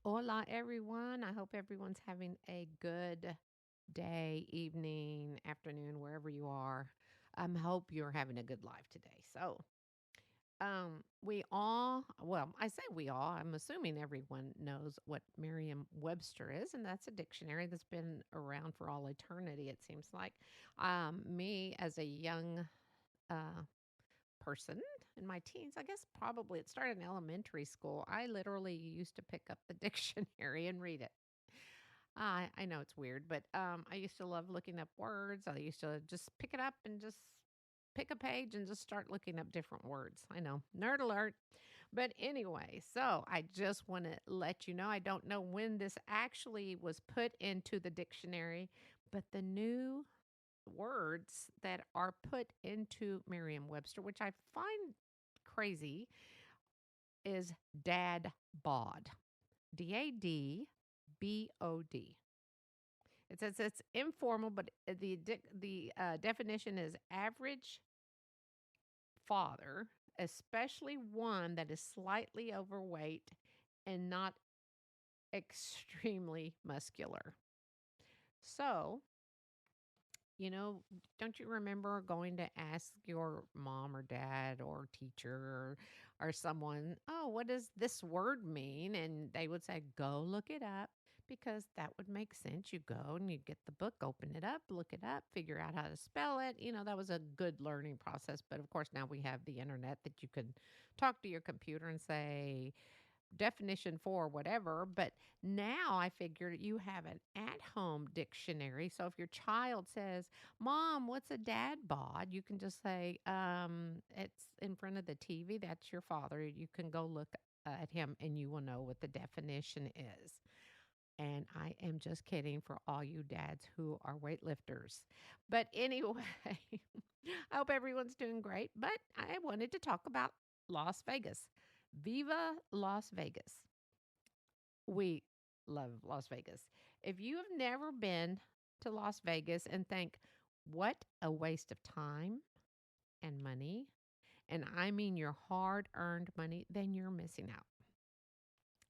Hola, everyone. I hope everyone's having a good day, evening, afternoon, wherever you are. I hope you're having a good life today. We all, well, I say we all, I'm assuming everyone knows what Merriam Webster is, and that's a dictionary that's been around for all eternity, it seems like. Me, as a young uh, person in my teens, I guess probably it started in elementary school. I literally used to pick up the dictionary and read it. I know it's weird, but I used to love looking up words. I used to just pick it up and just pick a page and just start looking up different words. I know, nerd alert. But anyway, so I just want to let you know I don't know when this actually was put into the dictionary, but the new words that are put into Merriam Webster, which I find crazy, is dad bod. DADBOD. It says it's informal, but the definition is average father, especially one that is slightly overweight and not extremely muscular. So, you know, don't you remember going to ask your mom or dad or teacher or someone, oh, what does this word mean? And they would say, go look it up because that would make sense. You go and you get the book, open it up, look it up, figure out how to spell it. You know, that was a good learning process. But of course, now we have the internet that you can talk to your computer and say, definition for whatever, but now I figured you have an at-home dictionary. So if your child says, "Mom, what's a dad bod?" You can just say, it's in front of the TV. That's your father. You can go look at him and you will know what the definition is. And I am just kidding for all you dads who are weightlifters. But anyway, I hope everyone's doing great. But I wanted to talk about Las Vegas. Viva Las Vegas. We love Las Vegas. If you have never been to Las Vegas and think, what a waste of time and money, and I mean your hard earned money, then you're missing out.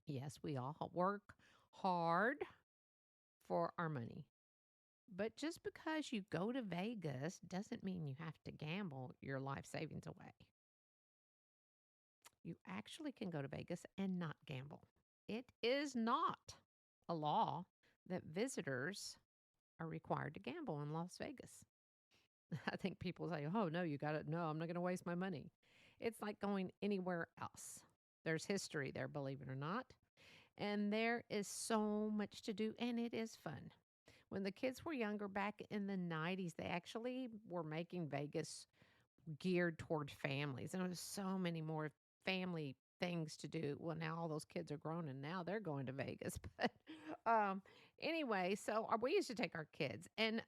Yes, we all work hard for our money. But just because you go to Vegas doesn't mean you have to gamble your life savings away. You actually can go to Vegas and not gamble. It is not a law that visitors are required to gamble in Las Vegas. I think people say, oh, no, you got it. No, I'm not going to waste my money. It's like going anywhere else. There's history there, believe it or not. And there is so much to do, and it is fun. When the kids were younger back in the 90s, they actually were making Vegas geared toward families. And there was so many more family things to do. Well, now all those kids are grown and now they're going to Vegas. But um anyway, so we used to take our kids and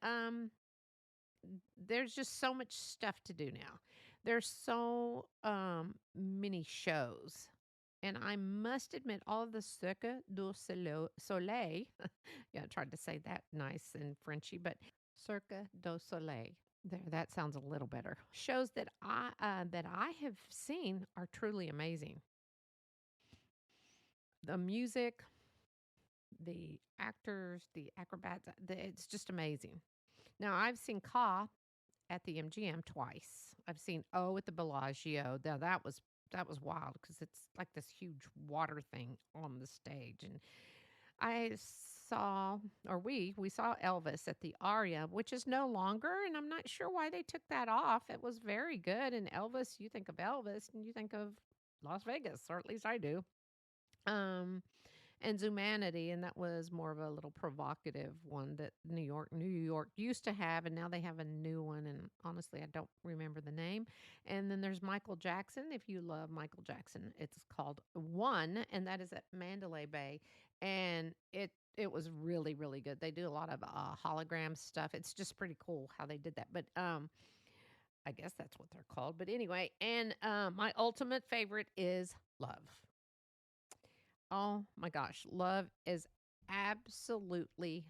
there's just so much stuff to do now. There's so many shows. And I must admit, all of the Cirque du Soleil, yeah, I tried to say that nice and Frenchy, but Cirque du Soleil. There, that sounds a little better. Shows that I have seen are truly amazing. The music, the actors, the acrobats, it's just amazing. Now, I've seen Ka at the MGM twice. I've seen O at the Bellagio. Now that was wild because it's like this huge water thing on the stage, and I saw, or we saw Elvis at the Aria, which is no longer, and I'm not sure why they took that off. It was very good, and Elvis, you think of Elvis and you think of Las Vegas, or at least I do. Um, and Zumanity, and that was more of a little provocative one that New York used to have, and now they have a new one, and honestly, I don't remember the name. And then there's Michael Jackson. If you love Michael Jackson, it's called One, and that is at Mandalay Bay, and it was really really good. They do a lot of hologram stuff. It's just pretty cool how they did that. But I guess that's what they're called. But anyway, and my ultimate favorite is Love. Oh my gosh, Love is absolutely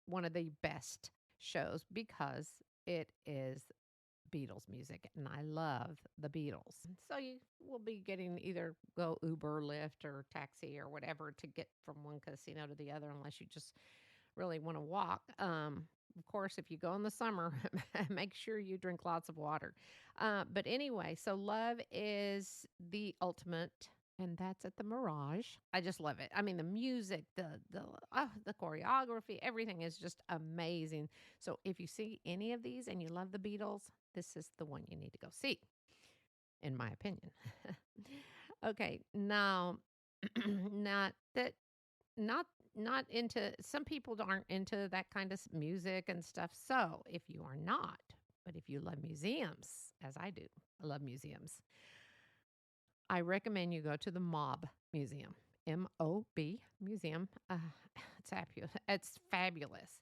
one of the best shows because it is Beatles music, and I love the Beatles. So you will be getting either go Uber, Lyft, or taxi or whatever to get from one casino to the other, unless you just really want to walk. Of course, if you go in the summer, make sure you drink lots of water. But anyway, so Love is the ultimate. And that's at the Mirage. I just love it. I mean, the music, the choreography, everything is just amazing. So if you see any of these and you love the Beatles, this is the one you need to go see, in my opinion. Okay, now, not that not not into some people aren't into that kind of music and stuff. So if you are not, but if you love museums, as I do, I love museums. I recommend you go to the Mob Museum, MOB Museum. It's fabulous.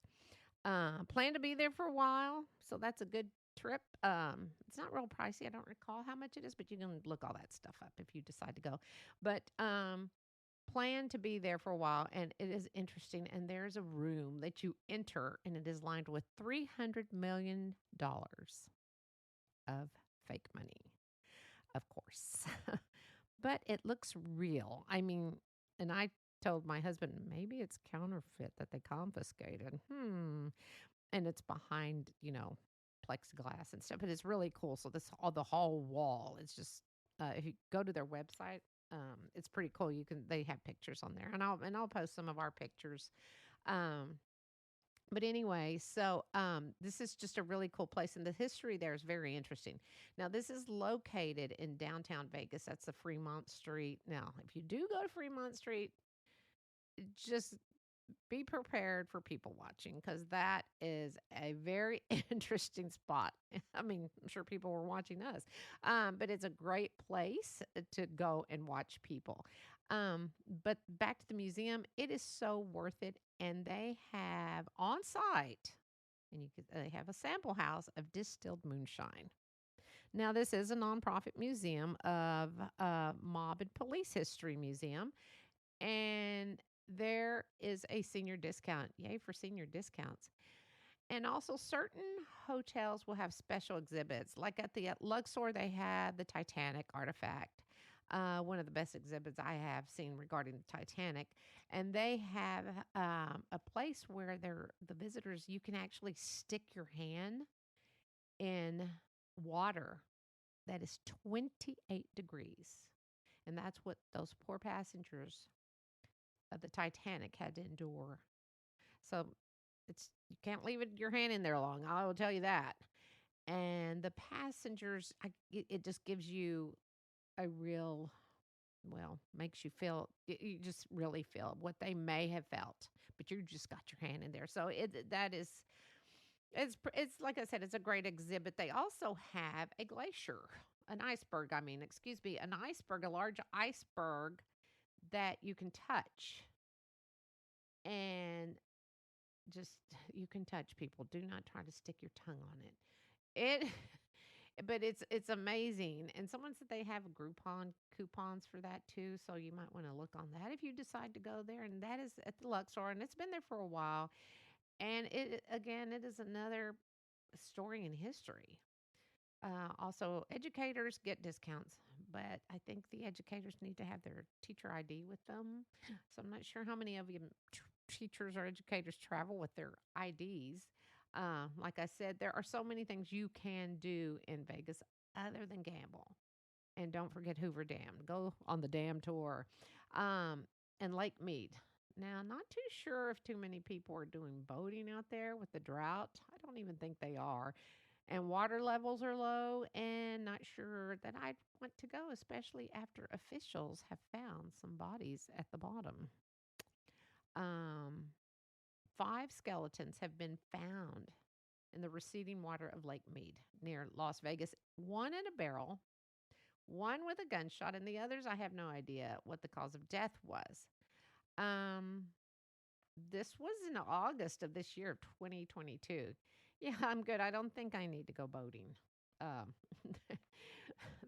Plan to be there for a while, so that's a good trip. It's not real pricey. I don't recall how much it is, but you can look all that stuff up if you decide to go. But plan to be there for a while, and it is interesting. And there's a room that you enter, and it is lined with $300 million of fake money, of course. But it looks real. I mean, and I told my husband, maybe it's counterfeit that they confiscated. And it's behind, plexiglass and stuff, but it's really cool. So this all the whole wall, it's just if you go to their website, it's pretty cool. They have pictures on there, and I'll post some of our pictures. Um, but anyway, so this is just a really cool place, and the history there is very interesting. Now, this is located in downtown Vegas. That's the Fremont Street. Now, if you do go to Fremont Street, just be prepared for people watching because that is a very interesting spot. I mean, I'm sure people were watching us, but it's a great place to go and watch people. But back to the museum, it is so worth it. And they have on site, they have a sample house of distilled moonshine. Now, this is a nonprofit museum of mob and police history museum, and there is a senior discount. Yay for senior discounts. And also, certain hotels will have special exhibits. Like at the Luxor, they had the Titanic artifact, one of the best exhibits I have seen regarding the Titanic. And they have a place where the visitors, you can actually stick your hand in water that is 28 degrees. And that's what those poor passengers of the Titanic had to endure. So you can't leave your hand in there long. I will tell you that. And the passengers, it just gives you a real, well, makes you feel. You just really feel what they may have felt, but you just got your hand in there. So that is. It's like I said, it's a great exhibit. They also have a glacier, an iceberg. I mean, excuse me, an iceberg, a large iceberg that you can touch, and just you can touch people. Do not try to stick your tongue on it. It but it's amazing. And someone said they have Groupon coupons for that too, so you might want to look on that if you decide to go there. And that is at the Luxor, and it's been there for a while. And it is another story in history. Also, educators get discounts, but I think the educators need to have their teacher ID with them. So I'm not sure how many of you teachers or educators travel with their IDs. Like I said, there are so many things you can do in Vegas other than gamble. And don't forget Hoover Dam. Go on the dam tour. Um, and Lake Mead. Now, not too sure if too many people are doing boating out there with the drought. I don't even think they are. And water levels are low, and not sure that I'd want to go, especially after officials have found some bodies at the bottom. Um, 5 skeletons have been found in the receding water of Lake Mead near Las Vegas, one in a barrel, one with a gunshot, and the others, I have no idea what the cause of death was. Um, this was in August of this year, 2022. Yeah, I'm good. I don't think I need to go boating. Um,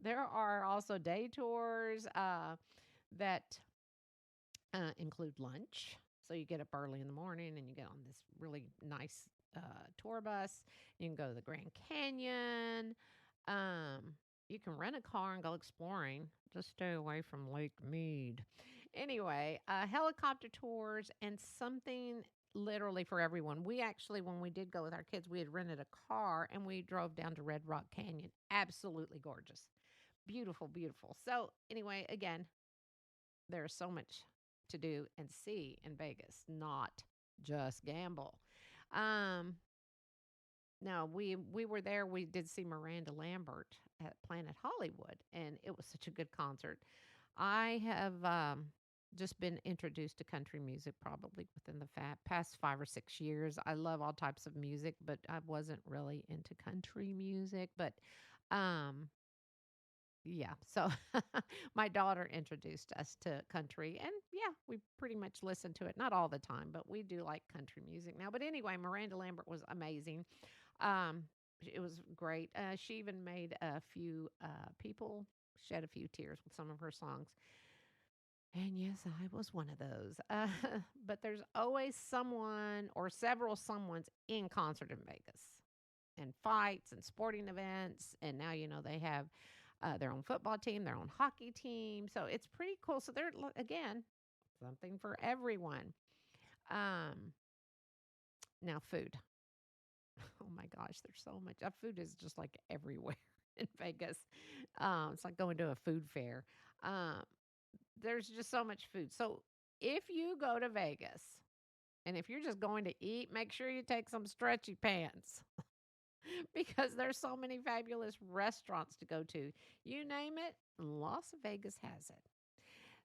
there are also day tours that include lunch. So you get up early in the morning and you get on this really nice tour bus. You can go to the Grand Canyon. Um, you can rent a car and go exploring. Just stay away from Lake Mead. Anyway, helicopter tours and something literally for everyone. We actually, when we did go with our kids, we had rented a car and we drove down to Red Rock Canyon. Absolutely gorgeous. Beautiful, beautiful. So, anyway, again, there's so much to do and see in Vegas, not just gamble. Um, no, we were there. We did see Miranda Lambert at Planet Hollywood, and it was such a good concert. I have just been introduced to country music probably within the past 5 or 6 years. I love all types of music, but I wasn't really into country music. But um, yeah, so my daughter introduced us to country, and yeah, we pretty much listen to it. Not all the time, but we do like country music now. But anyway, Miranda Lambert was amazing. Um, it was great. She even made a few people shed a few tears with some of her songs. And yes, I was one of those. But there's always someone or several someones in concert in Vegas and fights and sporting events. And now, they have their own football team, their own hockey team. So it's pretty cool. So they're, again, something for everyone. Um, Now, food. Oh my gosh, there's so much. Food is just like everywhere in Vegas. It's like going to a food fair. Um, there's just so much food. So if you go to Vegas and if you're just going to eat, make sure you take some stretchy pants because there's so many fabulous restaurants to go to. You name it, Las Vegas has it.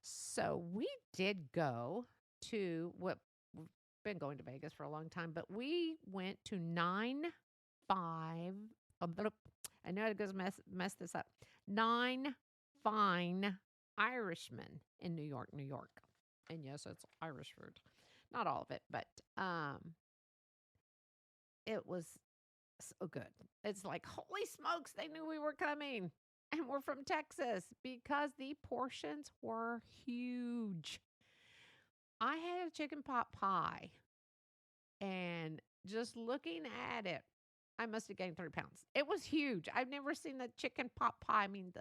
So we did go to what we've been going to Vegas for a long time, but we went to 9 5. I know it goes mess this up. 9 Fine Irishmen in New York, New York. And yes, it's Irish food. Not all of it, but it was so good. It's like, holy smokes, they knew we were coming. And we're from Texas because the portions were huge. I had a chicken pot pie, and just looking at it, I must have gained 3 pounds. It was huge. I've never seen the chicken pot pie. I mean,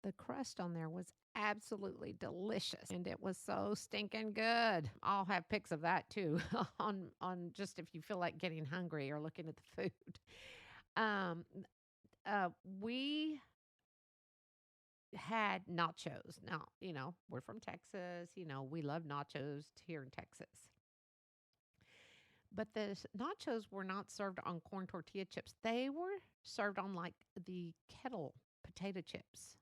the crust on there was absolutely delicious, and it was so stinking good. I'll have pics of that too on just if you feel like getting hungry or looking at the food. Um, we had nachos. Now, we're from Texas. We love nachos here in Texas. But the nachos were not served on corn tortilla chips. They were served on like the kettle potato chips.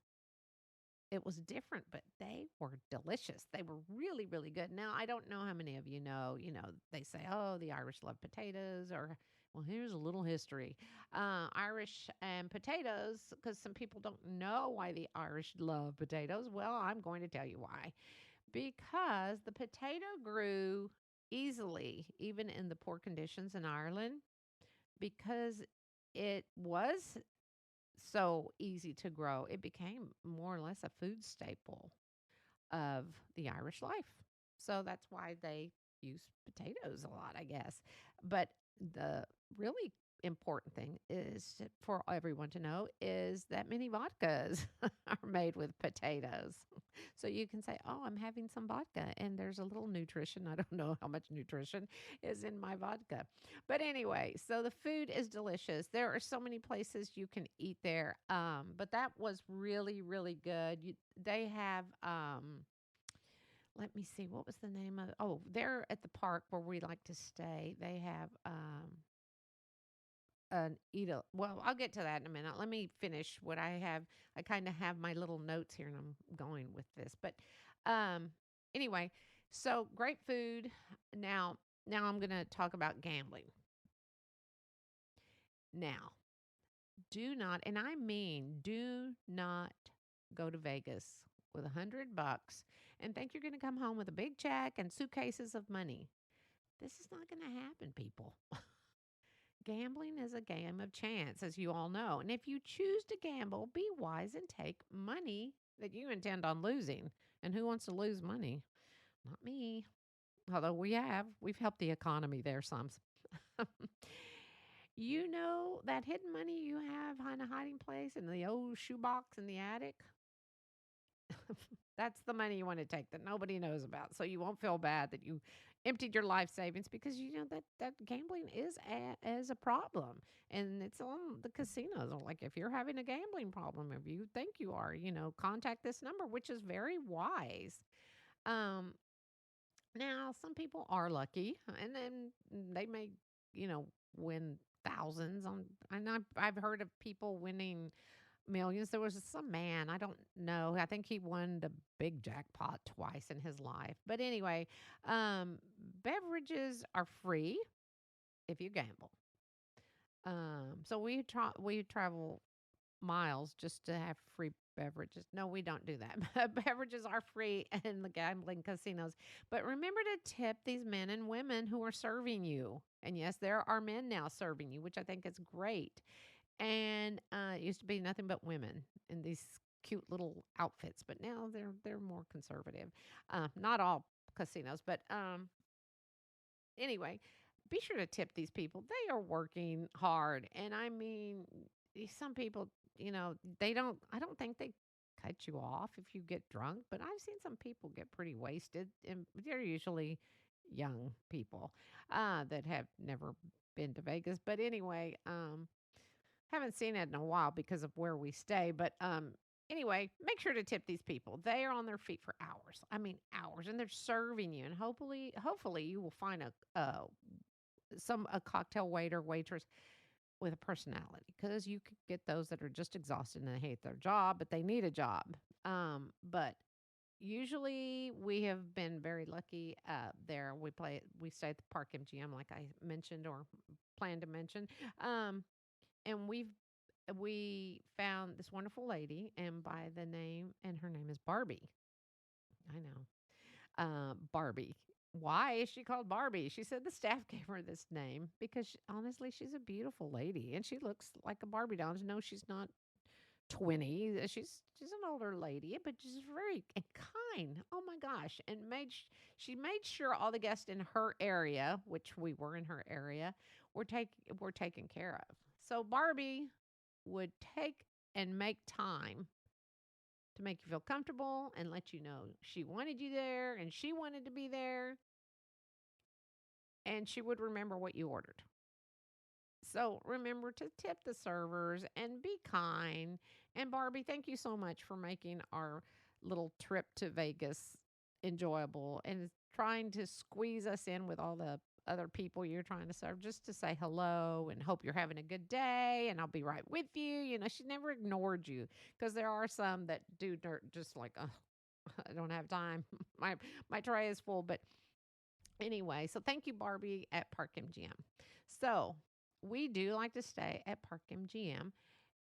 It was different, but they were delicious. They were really, really good. Now, I don't know how many of they say, oh, the Irish love potatoes, or, well, here's a little history. Irish and potatoes, because some people don't know why the Irish love potatoes. Well, I'm going to tell you why. Because the potato grew easily, even in the poor conditions in Ireland, because it was so easy to grow, it became more or less a food staple of the Irish life. So that's why they use potatoes a lot, I guess. But the really important thing is for everyone to know is that many vodkas are made with potatoes. So you can say, "Oh, I'm having some vodka and there's a little nutrition. I don't know how much nutrition is in my vodka." But anyway, so the food is delicious. There are so many places you can eat there. But that was really, really good. They have let me see, what was the name of oh, they're at the park where we like to stay. They have an eat a well, I'll get to that in a minute. Let me finish what I have. I kind of have my little notes here and I'm going with this. But um anyway, so great food. Now I'm going to talk about gambling. Now, do not, and I mean do not go to Vegas with $100 and think you're going to come home with a big check and suitcases of money. This is not going to happen, people. Gambling is a game of chance, as you all know. And if you choose to gamble, be wise and take money that you intend on losing. And who wants to lose money? Not me. Although we've helped the economy there some. You know that hidden money you have in a hiding place in the old shoebox in the attic? That's the money you want to take that nobody knows about. So you won't feel bad that you emptied your life savings because you know that gambling is a problem. And it's on the casinos. Like if you're having a gambling problem, if you think you are, contact this number, which is very wise. Um, Now, some people are lucky, and then they may, win thousands on. And I've heard of people winning millions. There was some man, I don't know. I think he won the big jackpot twice in his life. But anyway, um, beverages are free if you gamble. So we travel miles just to have free beverages. No, we don't do that. Beverages are free in the gambling casinos. But remember to tip these men and women who are serving you. And yes, there are men now serving you, which I think is great. And it used to be nothing but women in these cute little outfits, but now they're more conservative. Not all casinos, but anyway, be sure to tip these people. They are working hard. And I mean, some people, they don't, I don't think they cut you off if you get drunk, but I've seen some people get pretty wasted. And they're usually young people that have never been to Vegas. But anyway, haven't seen it in a while because of where we stay. But anyway, make sure to tip these people. They are on their feet for hours. I mean, hours, and they're serving you. And hopefully, you will find a cocktail waiter, waitress with a personality, because you could get those that are just exhausted and they hate their job, but they need a job. But usually we have been very lucky there. We stay at the Park MGM, like I mentioned or plan to mention. And we found this wonderful lady, and by the name, and her name is Barbie. I know. Barbie. Why is she called Barbie? She said the staff gave her this name because honestly, she's a beautiful lady and she looks like a Barbie doll. No, she's not 20. She's an older lady, but she's very and kind. Oh my gosh. And she made sure all the guests in her area, which we were in her area, were taken care of. So Barbie would take and make time to make you feel comfortable and let you know she wanted you there and she wanted to be there and she would remember what you ordered. So remember to tip the servers and be kind. And Barbie, thank you so much for making our little trip to Vegas enjoyable and trying to squeeze us in with all the other people you're trying to serve just to say hello and hope you're having a good day and I'll be right with you. She never ignored you because there are some that do just like, oh, I don't have time. My tray is full, but anyway, so thank you, Barbie, at Park MGM. So we do like to stay at Park MGM,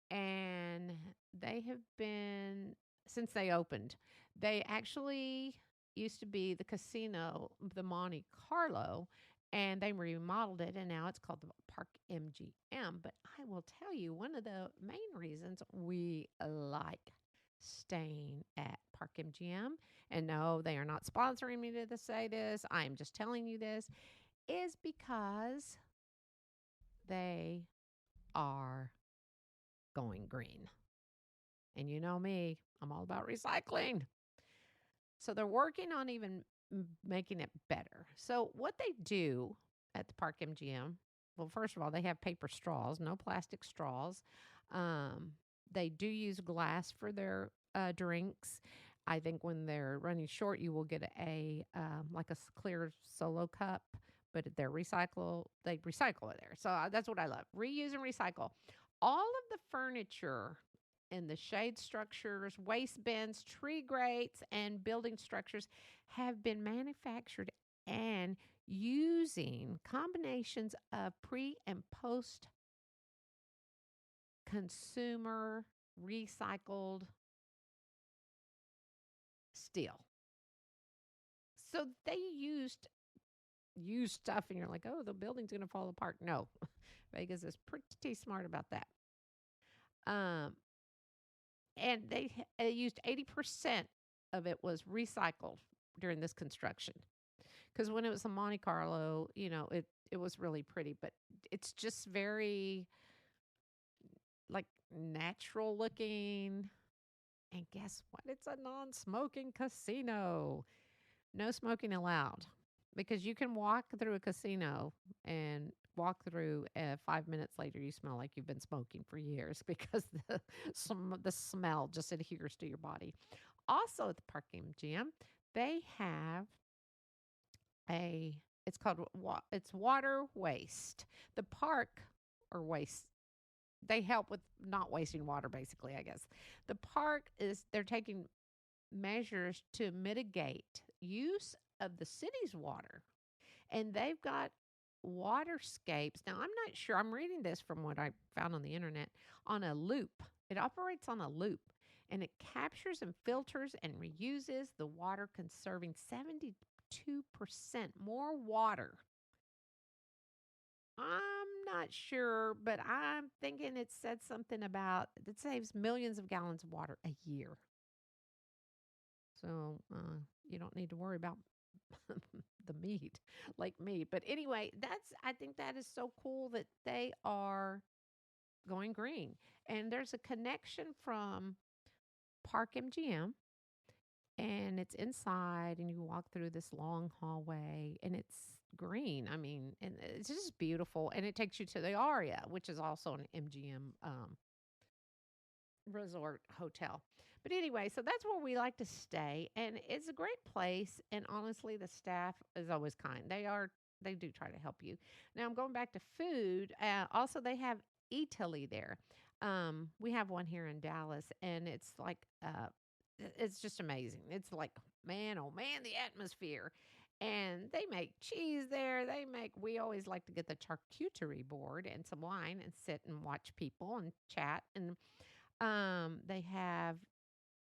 and they have been since they opened. They actually used to be the casino, the Monte Carlo, and they remodeled it, and now it's called the Park MGM. But I will tell you, one of the main reasons we like staying at Park MGM, and no, they are not sponsoring me to say this. I am just telling you this, is because they are going green. And you know me, I'm all about recycling. So they're working on even making it better. So what they do at the Park MGM, well, first of all, they have paper straws, no plastic straws. Um, they do use glass for their drinks. I think when they're running short, you will get like a clear solo cup, but they're recycle. They recycle it there, so that's what I love. Reuse and recycle. All of the furniture in the shade structures, waste bins, tree grates, and building structures have been manufactured and using combinations of pre and post consumer recycled steel. So they used used stuff and you're like, oh, the building's going to fall apart. No, Vegas is pretty smart about that. Um, and they used 80% of it was recycled during this construction. Because when it was in Monte Carlo, it was really pretty, but it's just very like natural looking. And guess what? It's a non smoking casino. No smoking allowed because you can walk through a casino and walk through 5 minutes later you smell like you've been smoking for years because the smell just adheres to your body. Also at the parking gym, they have a it's called it's water waste. The park or waste they help with not wasting water basically, I guess. The park is they're taking measures to mitigate use of the city's water. And they've got waterscapes. Now, I'm not sure. I'm reading this from what I found on the internet on a loop. It operates on a loop and it captures and filters and reuses the water, conserving 72% more water. I'm not sure, but I'm thinking it said something about it saves millions of gallons of water a year. So you don't need to worry about the meat like me. But anyway, I think that is so cool that they are going green. And there's a connection from Park MGM and it's inside and you walk through this long hallway and it's green. I mean, and it's just beautiful and it takes you to the Aria, which is also an MGM resort hotel. But anyway, so that's where we like to stay and it's a great place and honestly the staff is always kind. They do try to help you. Now I'm going back to food. Also they have Italy there. We have one here in Dallas and it's just amazing. It's like man, oh man, the atmosphere. And they make cheese there. We always like to get the charcuterie board and some wine and sit and watch people and chat. And they have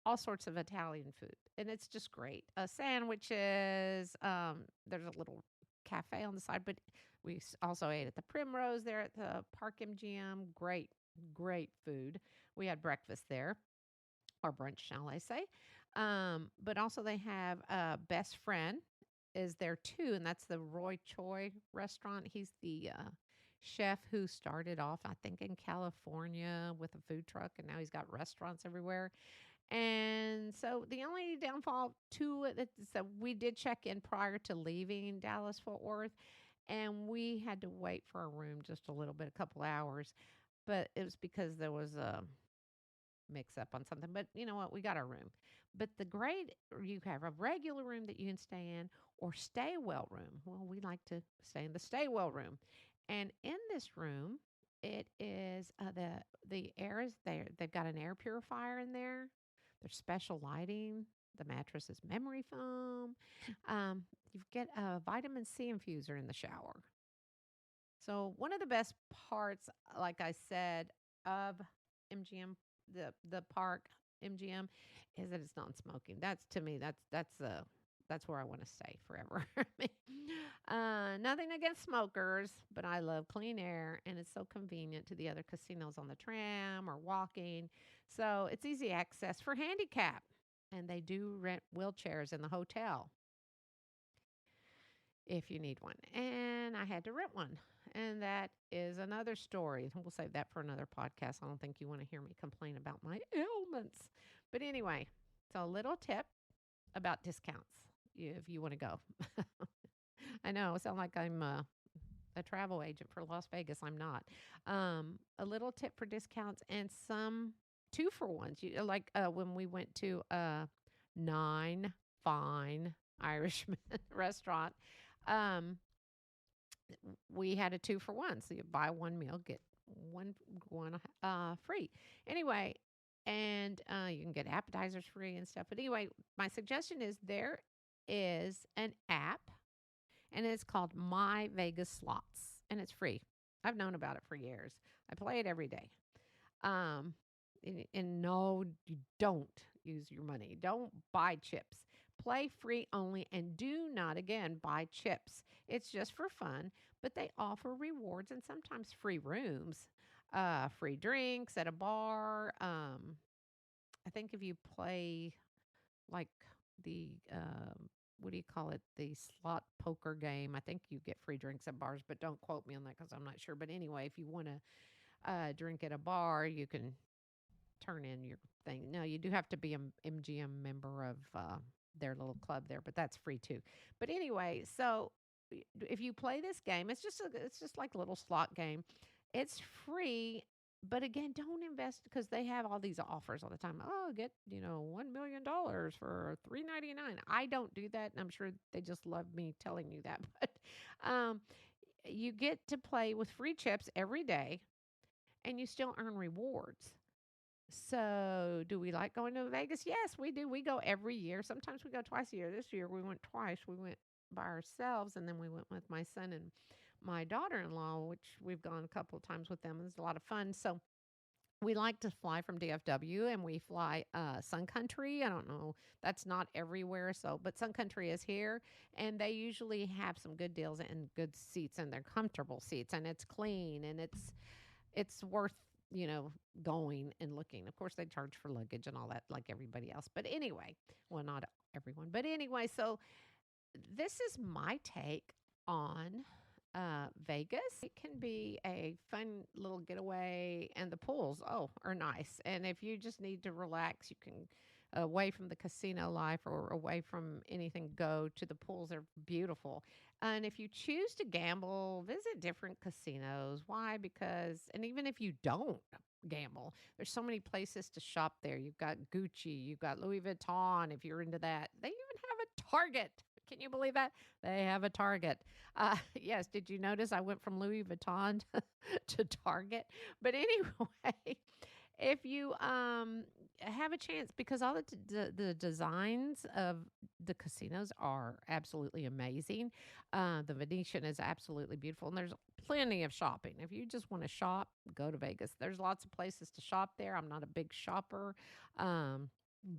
all sorts of Italian food, and it's just great. Sandwiches. There's a little cafe on the side, but also ate at the Primrose there at the Park MGM. Great, great food. We had breakfast there, or brunch, shall I say? But also they have Best Friend is there too, and that's the Roy Choi restaurant. He's the chef who started off, I think, in California with a food truck, and now he's got restaurants everywhere. And so the only downfall to it is that we did check in prior to leaving Dallas Fort Worth, and we had to wait for a room just a little bit, a couple hours. But it was because there was a mix up on something. But you know what? We got our room. But the great, you have a regular room that you can stay in or stay well room. Well, we like to stay in the stay well room. And in this room, it is the air is there. They've got an air purifier in there. There's special lighting. The mattress is memory foam. You get a vitamin C infuser in the shower. So one of the best parts, like I said, of MGM, the park MGM, is that it's non-smoking. That's to me, that's where I want to stay forever. Nothing against smokers, but I love clean air, and it's so convenient to the other casinos on the tram or walking. So it's easy access for handicap, and they do rent wheelchairs in the hotel if you need one. And I had to rent one. And that is another story. We'll save that for another podcast. I don't think you want to hear me complain about my ailments. But anyway, so a little tip about discounts if you want to go. I know, I sound like I'm a travel agent for Las Vegas. I'm not. A little tip for discounts and some two for ones. Like when we went to Nine Fine Irishman restaurant. Um, we had a two for one. So you buy one meal, get one free. Anyway, and you can get appetizers free and stuff. But anyway, my suggestion is there is an app, and it's called My Vegas Slots, and it's free. I've known about it for years. I play it every day. Um, and no, you don't use your money. Don't buy chips. Play free only and do not again buy chips. It's just for fun, but they offer rewards and sometimes free rooms, free drinks at a bar. I think if you play like the what do you call it? The slot poker game. I think you get free drinks at bars, but don't quote me on that because I'm not sure. But anyway, if you want to drink at a bar, you can turn in your thing. No, you do have to be a MGM member of their little club there, but that's free too. But anyway, so if you play this game, it's just like a little slot game. It's free, but again, don't invest because they have all these offers all the time. Oh, get $1 million for $3.99. I don't do that, and I'm sure they just love me telling you that. But um, you get to play with free chips every day, and you still earn rewards. So, do we like going to Vegas? Yes, we do. We go every year. Sometimes we go twice a year. This year we went twice. We went by ourselves and then we went with my son and my daughter-in-law, which we've gone a couple of times with them. It's a lot of fun. So, we like to fly from DFW and we fly Sun Country. I don't know. That's not everywhere. So, but Sun Country is here and they usually have some good deals and good seats and they're comfortable seats and it's clean and it's worth going and looking. Of course, they charge for luggage and all that, like everybody else. But anyway, well, not everyone, but anyway. So this is my take on Vegas. It can be a fun little getaway, and the pools, are nice. And if you just need to relax, you can away from the casino life or away from anything, go to the pools. They're beautiful. And if you choose to gamble, visit different casinos. Why? Because, and even if you don't gamble, there's so many places to shop there. You've got Gucci, you've got Louis Vuitton, if you're into that. They even have a Target. Can you believe that? They have a Target. Yes, did you notice I went from Louis Vuitton to Target? But anyway, if you have a chance, because all the designs of the casinos are absolutely amazing. The Venetian is absolutely beautiful, and there's plenty of shopping. If you just want to shop, go to Vegas. There's lots of places to shop there. I'm not a big shopper, um,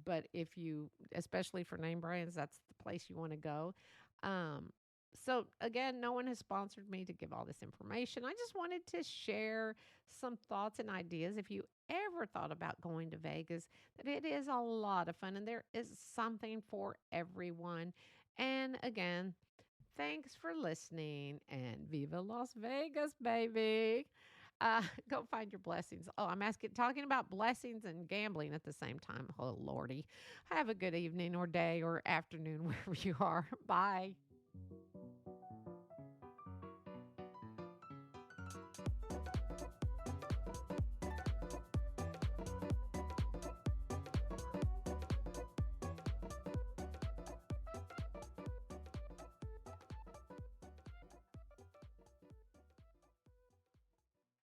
but if you, especially for name brands, that's the place you want to go. Um, so again, no one has sponsored me to give all this information. I just wanted to share some thoughts and ideas. If you ever thought about going to Vegas, that it is a lot of fun and there is something for everyone. And again, thanks for listening and Viva Las Vegas, baby. Go find your blessings. Oh, I'm talking about blessings and gambling at the same time. Oh, Lordy. Have a good evening or day or afternoon wherever you are. Bye.